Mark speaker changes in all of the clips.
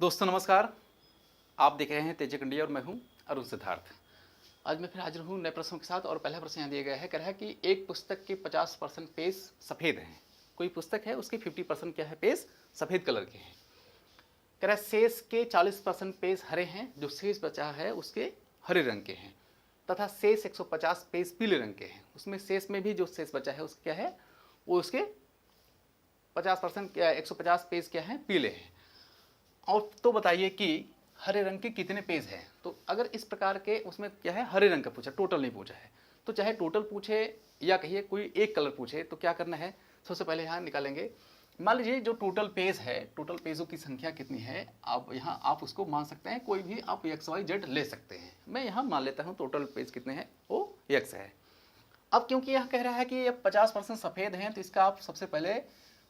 Speaker 1: दोस्तों नमस्कार। आप देख रहे हैं तेजक इंडिया और मैं हूं अरुण सिद्धार्थ। आज मैं फिर हाजिर हूं नए प्रश्नों के साथ और पहला प्रश्न यहाँ दिया गया है। कह रहा है कि एक पुस्तक के 50% पेज सफ़ेद हैं। कोई पुस्तक है उसके 50% क्या है, पेज सफ़ेद कलर के हैं। कह रहा है शेष के 40% पेज हरे हैं, जो शेष बचा है उसके हरे रंग के हैं, तथा शेष 150 पेज पीले रंग के हैं। उसमें शेष में भी जो शेष बचा है उसका क्या है, वो उसके 50% 150 पेज क्या है, पीले हैं। और तो बताइए कि हरे रंग के कितने पेज हैं। तो अगर इस प्रकार के उसमें क्या है, हरे रंग का पूछा, टोटल नहीं पूछा है, तो चाहे टोटल पूछे या कहिए कोई एक कलर पूछे, तो क्या करना है, सबसे पहले यहाँ निकालेंगे। मान लीजिए जो टोटल पेज है, टोटल पेजों की संख्या कितनी है, आप यहाँ आप उसको मान सकते हैं, कोई भी आप XYZ ले सकते हैं। मैं यहाँ मान लेता हूँ टोटल पेज कितने हैं, वो X है। अब क्योंकि यहाँ कह रहा है कि ये 50% सफ़ेद हैं, तो इसका आप सबसे पहले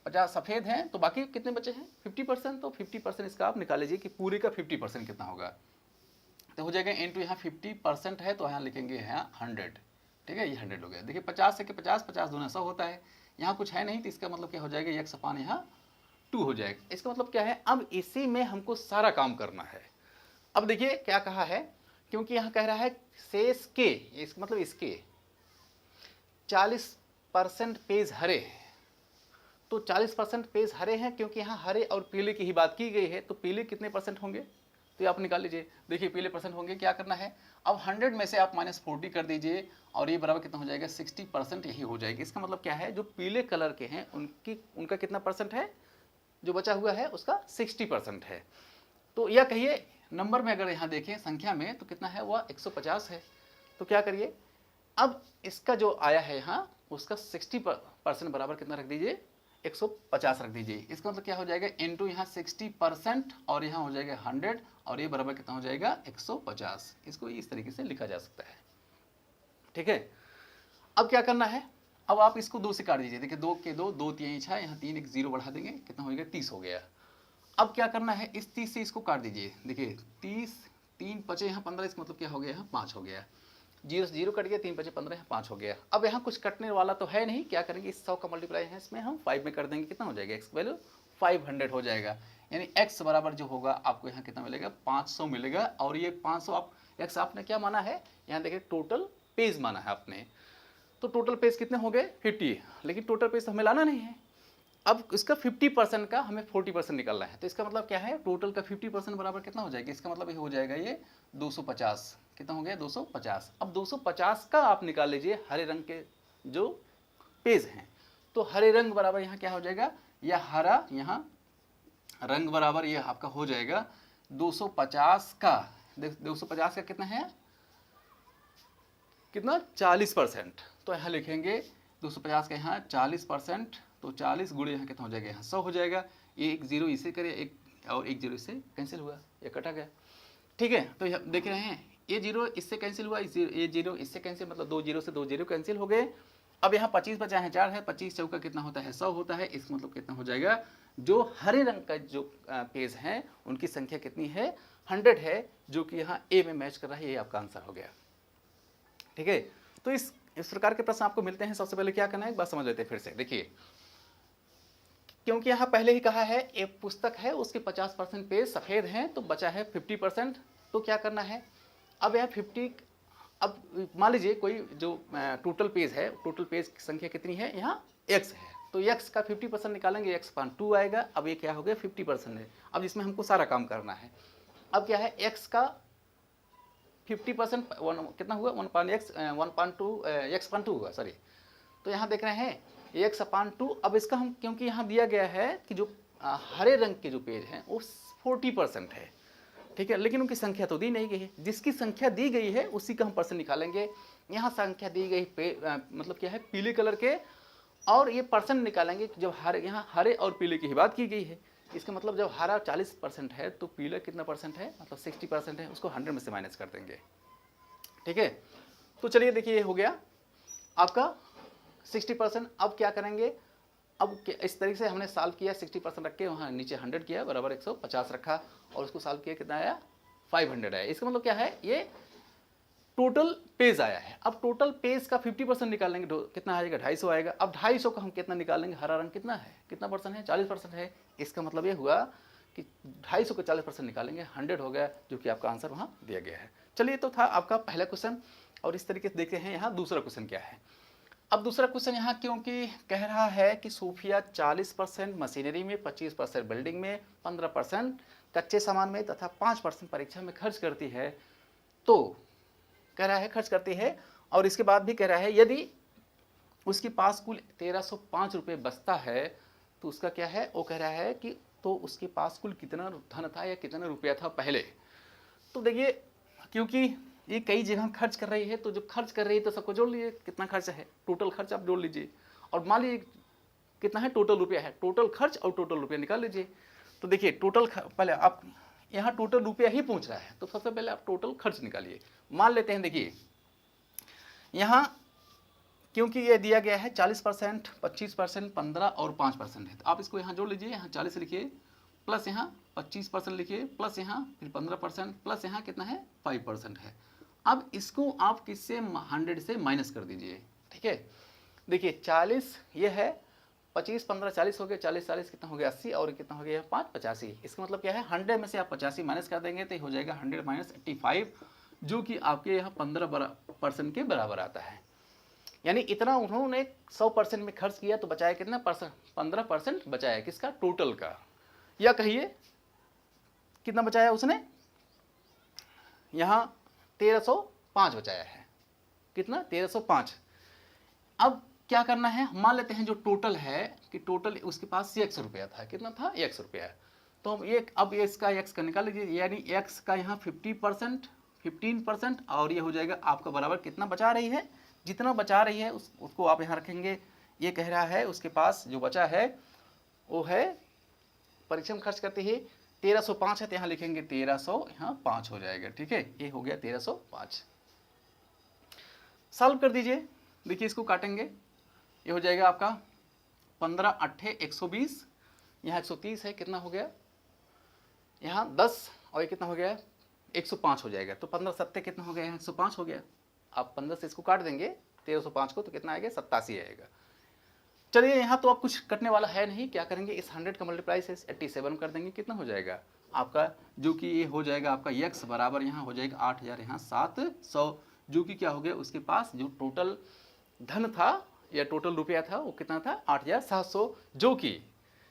Speaker 1: 50 सफ़ेद हैं, तो बाकी कितने बचे हैं 50%। तो 50% इसका आप निकाल लीजिए कि पूरे का 50% कितना होगा। तो हो जाएगा इनटू यहाँ 50% है, तो यहाँ लिखेंगे यहाँ 100। ठीक है, ये 100 हो गया। देखिए 50 से कि 50 50 दूना 100 होता है। यहाँ कुछ है नहीं, तो इसका मतलब क्या हो जाएगा, x अपान यहाँ 2 हो जाएगा। इसका मतलब क्या है, अब इसी में हमको सारा काम करना है। अब देखिए क्या कहा है, क्योंकि यहाँ कह रहा है शेष के, इसका मतलब इसके 40% पेज हरे हैं, तो 40% पेज हरे हैं, क्योंकि यहाँ हरे और पीले की ही बात की गई है। तो पीले कितने परसेंट होंगे, तो आप निकाल लीजिए। देखिए पीले परसेंट होंगे, क्या करना है, अब 100 में से आप -40 कर दीजिए, और ये बराबर कितना हो जाएगा, 60% यही हो जाएगी। इसका मतलब क्या है, जो पीले कलर के हैं उनका कितना परसेंट है, जो बचा हुआ है उसका 60% है। तो यह कहिए नंबर में अगर यहाँ देखें संख्या में, तो कितना है, वह 150 है। तो क्या करिए, अब इसका जो आया है यहाँ, उसका 60% बराबर कितना रख दीजिए, 150 रख दीजिए। इसका मतलब क्या हो जाएगा, इनटू यहाँ 60% और यहाँ हो जाएगा 100, और ये बराबर कितना हो जाएगा, 150। इसको इस तरीके से लिखा जा सकता है। ठीक है, अब क्या करना है, अब आप इसको 2 से काट दीजिए। देखिए 2 के 2, 2 3 6, यहाँ 3 एक 0 बढ़ा देंगे, कितना हो गया, 30 हो गया। अब क्या करना है, इस 30 से इसको काट दीजिए। देखिए 30, 3 बचे यहाँ 15, इसका मतलब क्या हो गया, यहाँ 5 हो गया। 0 से 0 कट गया, 3 बचे 15, यहाँ 5 हो गया। अब यहाँ कुछ कटने वाला तो है नहीं, क्या करेंगे, इस 100 का मल्टीप्लाई है इसमें हम 5 में कर देंगे, कितना हो जाएगा, x वैल्यू 500 हो जाएगा। यानी x बराबर जो होगा आपको यहाँ कितना मिलेगा, 500 मिलेगा। और ये 500 आप x आपने क्या माना है, यहाँ देखिए टोटल पेज माना है आपने। तो टोटल पेज कितने हो गए, 50, लेकिन टोटल पेज हमें लाना नहीं है। अब इसका 50% का हमें 40% निकालना है। तो इसका मतलब क्या है, टोटल का 50% बराबर कितना हो जाएगा, इसका मतलब ये हो जाएगा ये 250। कितना हो गया, 250। अब 250 का आप निकाल लीजिए हरे रंग के जो पेज हैं। तो हरे रंग बराबर यहाँ क्या हो जाएगा, या हरा यहाँ रंग बराबर ये आपका हो जाएगा 250 का। 250 का कितना है, कितना, 40%। तो यहाँ लिखेंगे 250 का यहाँ 40%, तो 40 गुणे यहाँ कितना हो जाएगा, यहाँ 100 हो जाएगा। ये एक 0 इसे करिए, एक और एक 0 इससे कैंसिल हुआ, ये कटा गया। ठीक है, तो देख रहे हैं ये 0 इससे कैंसिल हुआ, ये 0 इससे कैंसिल, मतलब 2 0 से 2 0 कैंसिल हो गए। अब यहाँ 25 बचा है, 4 है, 25 चौका कितना होता है, 100 होता है। इसका मतलब कितना हो जाएगा, जो हरे रंग का जो पेज हैं उनकी संख्या कितनी है, 100 है, जो कि यहाँ ए में मैच कर रहा है। ये आपका आंसर हो गया। ठीक है, तो इस प्रकार के प्रश्न आपको मिलते हैं। सबसे पहले क्या करना है, एक बात समझ लेते हैं फिर से। देखिए क्योंकि यहाँ पहले ही कहा है एक पुस्तक है उसके 50% पेज सफ़ेद हैं, तो बचा है 50%। तो क्या करना है, अब यहाँ 50, अब मान लीजिए कोई जो टोटल पेज है, टोटल पेज की संख्या कितनी है, यहाँ x है, तो x का 50% निकालेंगे, x अपान 2 आएगा। अब ये क्या हो गया, 50% है। अब इसमें हमको सारा काम करना है। अब क्या है, x का 50% कितना हुआ, 1/2 हुआ, सॉरी। तो यहाँ देख रहे हैं x अपान 2। अब इसका हम, क्योंकि यहाँ दिया गया है कि जो हरे रंग के जो पेज हैं वो 40% है, ठीक है, लेकिन उनकी संख्या तो दी नहीं गई है। जिसकी संख्या दी गई है उसी का हम परसेंट निकालेंगे। यहाँ संख्या दी गई मतलब क्या है, पीले कलर के, और ये परसेंट निकालेंगे जब हरे, यहाँ हरे और पीले की ही बात की गई है। इसका मतलब जब हरा 40% है तो पीला कितना परसेंट है, मतलब 60% है, उसको 100 में से माइनस कर देंगे। ठीक है, तो चलिए देखिए ये हो गया आपका 60%। अब क्या करेंगे, अब इस तरीके से हमने सॉल्व किया, 60% रख के वहाँ नीचे 100 किया, बराबर 150 रखा, और उसको सॉल्व किया, कितना आया, 500 आया। इसका मतलब क्या है, ये टोटल पेज आया है। अब टोटल पेज का 50% निकालेंगे, कितना आएगा, 250 आएगा। अब 250 का हम कितना निकालेंगे, हरा रंग कितना है, कितना परसेंट है, 40% है। इसका मतलब ये हुआ कि 250 को 40% निकालेंगे, 100 हो गया, जो कि आपका आंसर वहाँ दिया गया है। चलिए, तो था आपका पहला क्वेश्चन। और इस तरीके से देखते हैं यहाँ दूसरा क्वेश्चन क्या है। अब दूसरा क्वेश्चन यहाँ क्योंकि कह रहा है कि सूफिया 40% मशीनरी में, 25% बिल्डिंग में, 15% कच्चे सामान में तथा 5% परीक्षा में खर्च करती है, तो कह रहा है खर्च करती है। और इसके बाद भी कह रहा है यदि उसके पास कुल 1305 रुपये बचता है तो उसका क्या है, वो कह रहा है कि तो उसके पास कुल कितना धन था या कितना रुपया था पहले। तो देखिए, क्योंकि ये कई जगह खर्च कर रही है, तो जो खर्च कर रही है तो सबको जोड़ लीजिए कितना खर्च है, टोटल खर्च आप जोड़ लीजिए। और मान लीजिए कितना है, टोटल रुपया है, टोटल खर्च और टोटल रुपया निकाल लीजिए। तो देखिए टोटल पहले आप यहाँ टोटल रुपया ही पूछ रहा है, तो सबसे पहले आप टोटल खर्च निकालिए। मान लेते हैं, देखिए यहाँ क्योंकि ये दिया गया है 40%, 25%, 15 और 5% है, तो आप इसको यहाँ जोड़ लीजिए। यहाँ 40 लिखिए, प्लस यहाँ 25% लिखिए, प्लस यहाँ फिर 15%, प्लस यहाँ कितना है 5% है। अब इसको आप किससे 100 से माइनस कर दीजिए, ठीक है। देखिए 40 ये है, 25, 15, 40 हो गया, 40, 40 कितना हो गया 80, और कितना हो गया 5, 85। इसका मतलब क्या है, 100 में से आप 85 माइनस कर देंगे तो हो जाएगा 100 माइनस 85, जो कि आपके यहाँ 15% के बराबर आता है। यानी इतना उन्होंने 100% में खर्च किया तो बचाया कितना परसेंट, 15% बचाया किसका, टोटल का। या कहिए कितना बचाया उसने, यहाँ 1305 बचाया है, कितना 1305। अब क्या करना है, मान लेते हैं जो टोटल है कि टोटल उसके पास x रुपया था, कितना था x रुपया। तो हम ये अब इसका x का निकाल लीजिए, यानी x का यहाँ 50%, 15% और ये हो जाएगा आपका बराबर कितना बचा रही है, जितना बचा रही है उसको आप यहाँ रखेंगे। ये कह रहा है उसके पास जो बचा है वो है, परीक्षा में खर्च करते ही 1305 है तो यहाँ लिखेंगे 1300, यहाँ 5 हो जाएगा, ठीक है। ये हो गया 1305। सॉल्व कर दीजिए, देखिए इसको काटेंगे, ये हो जाएगा आपका 15 8 120, यहाँ 130 है, कितना हो गया यहाँ 10, और ये कितना हो गया 105 हो जाएगा। तो 15 7 कितना हो गया, यहाँ 105 हो गया। आप 15 से इसको काट देंगे 1305 को, तो कितना आएगा 87 आएगा। चलिए यहाँ तो अब कुछ कटने वाला है नहीं, क्या करेंगे इस 100 का मल्टीप्लाई से 87 कर देंगे, कितना हो जाएगा आपका, जो कि ये हो जाएगा आपका x बराबर यहाँ हो जाएगा 8000, यहाँ 700, जो कि क्या हो गया उसके पास जो टोटल धन था या टोटल रुपया था वो कितना था 8700, जो कि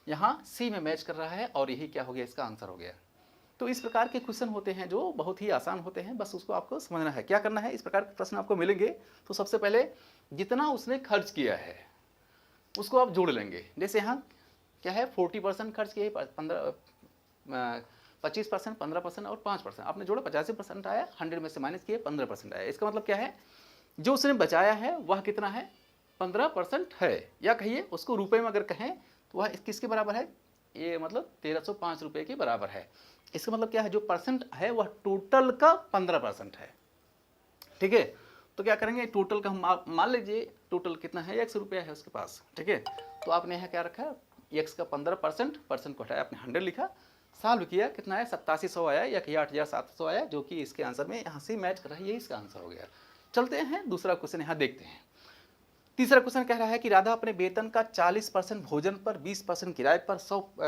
Speaker 1: यहाँ सी में मैच कर रहा है, और यही क्या हो गया इसका आंसर हो गया। तो इस प्रकार के क्वेश्चन होते हैं जो बहुत ही आसान होते हैं, बस उसको आपको समझना है। क्या करना है, इस प्रकार के प्रश्न आपको मिलेंगे तो सबसे पहले जितना उसने खर्च किया है उसको आप जोड़ लेंगे। जैसे यहाँ क्या है 40% खर्च किए, 25%, 15% और 5%, आपने जोड़ा 85% आया, 100 में से माइनस किए 15% आया। इसका मतलब क्या है, जो उसने बचाया है वह कितना है 15% है, या कहिए उसको रुपए में अगर कहें तो वह किसके बराबर है, ये मतलब 1305 रुपये के बराबर है। इसका मतलब क्या है, जो परसेंट है वह टोटल का 15% है, ठीक है। तो क्या करेंगे, टोटल का हम मान लीजिए टोटल कितना है x रुपया है उसके पास, ठीक है। तो आपने यहाँ क्या रखा, x का 15%, परसेंट को हटाया, आपने 100 लिखा, सॉल्व किया, कितना है 8700 आया या कि 8700 आया, जो कि इसके आंसर में यहाँ से मैच कर रहा है, ये इसका आंसर हो गया। चलते हैं दूसरा क्वेश्चन यहाँ देखते हैं। तीसरा क्वेश्चन कह रहा है कि राधा अपने वेतन का 40% भोजन पर, 20% किराए पर,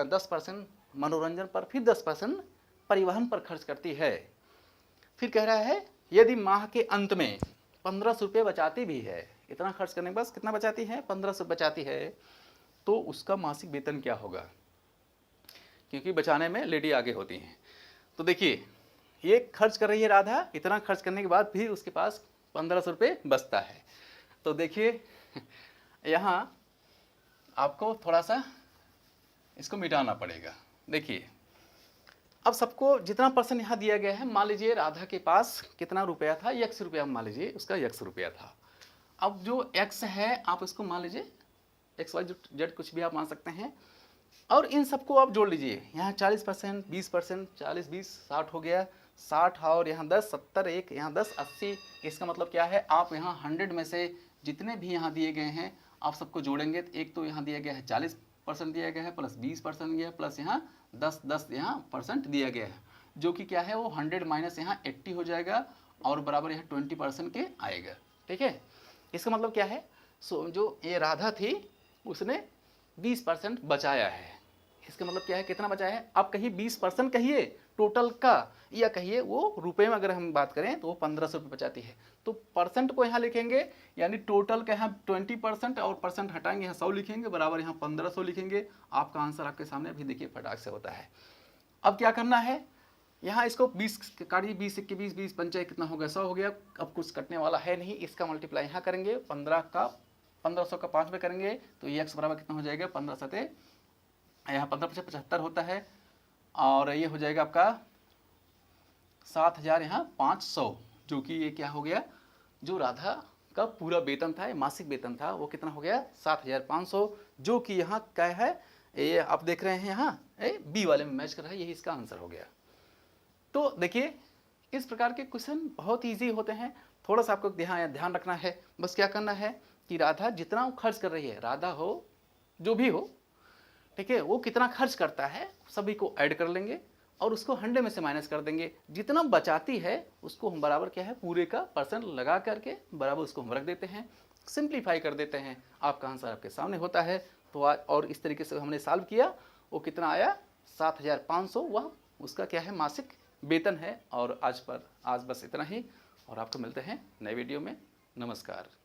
Speaker 1: 10% मनोरंजन पर, फिर 10% परिवहन पर खर्च करती है। फिर कह रहा है यदि माह के अंत में 1500 रुपये बचाती भी है, इतना खर्च करने के बाद कितना बचाती है 1500 बचाती है, तो उसका मासिक वेतन क्या होगा, क्योंकि बचाने में लेडी आगे होती हैं। तो देखिए ये खर्च कर रही है राधा, इतना खर्च करने के बाद भी उसके पास 1500 रुपये बचता है। तो देखिए यहाँ आपको थोड़ा सा इसको मिटाना पड़ेगा। देखिए अब सबको जितना परसेंट यहाँ दिया गया है, मान लीजिए राधा के पास कितना रुपया था, x रुपया, मान लीजिए उसका x रुपया था। अब जो x है आप इसको मान लीजिए x y z कुछ भी आप मान सकते हैं, और इन सबको आप जोड़ लीजिए। यहाँ 40%, 20%, 40 20 60 हो गया, 60 और यहाँ 10 70, एक यहाँ 10 80। इसका मतलब क्या है, आप यहाँ 100 में से जितने भी यहाँ दिए गए हैं आप सबको जोड़ेंगे तो एक तो यहाँ दिया गया है 40% दिया गया है, प्लस 20% दिया है, प्लस यहाँ 10 यहाँ % दिया गया है, जो कि क्या है वो 100 माइनस यहाँ 80 हो जाएगा, और बराबर यहाँ 20% के आएगा, ठीक है। इसका मतलब क्या है, जो ये राधा थी उसने 20% बचाया है, इसका मतलब क्या है, कितना बचा है? आप कहिए 20% कहिए टोटल का, या कहिए वो रुपए में अगर हम बात करें तो वो 1500 रुपये बचाती है। तो परसेंट को यहाँ लिखेंगे, यानी टोटल का यहाँ 20% और परसेंट हटाएंगे, यहाँ 100 लिखेंगे, बराबर यहाँ 1500 लिखेंगे। आपका आंसर आपके सामने अभी देखिए फटाक से होता है। अब क्या करना है, यहाँ इसको 20 काटिए, 20 1 20 20 पंचे कितना हो गया, 100 हो गया। अब कुछ कटने वाला है नहीं, इसका मल्टीप्लाई यहाँ करेंगे, 1500 का 5 में करेंगे तो ये x बराबर कितना हो जाएगा, 15 सते यहाँ 15 75 होता है, और ये हो जाएगा आपका 7000 यहाँ 500, जो कि ये क्या हो गया, जो राधा का पूरा वेतन था, मासिक वेतन था, वो कितना हो गया 7500, जो कि यहाँ क्या है, ये आप देख रहे हैं यहाँ बी वाले में मैच कर रहा है, यही इसका आंसर हो गया। तो देखिए इस प्रकार के क्वेश्चन बहुत इजी होते हैं, थोड़ा सा आपको ध्यान रखना है। बस क्या करना है कि राधा जितना वो खर्च कर रही है, राधा हो जो भी हो, ठीक है, वो कितना खर्च करता है सभी को ऐड कर लेंगे और उसको 100 में से माइनस कर देंगे। जितना बचाती है उसको हम बराबर क्या है, पूरे का परसेंट लगा करके बराबर उसको हम रख देते हैं, सिंप्लीफाई कर देते हैं, आपका आंसर आपके सामने होता है। तो आज और इस तरीके से हमने सॉल्व किया, वो कितना आया 7500, वह उसका क्या है मासिक वेतन है। और आज बस इतना ही, और आपको मिलते हैं नए वीडियो में। नमस्कार।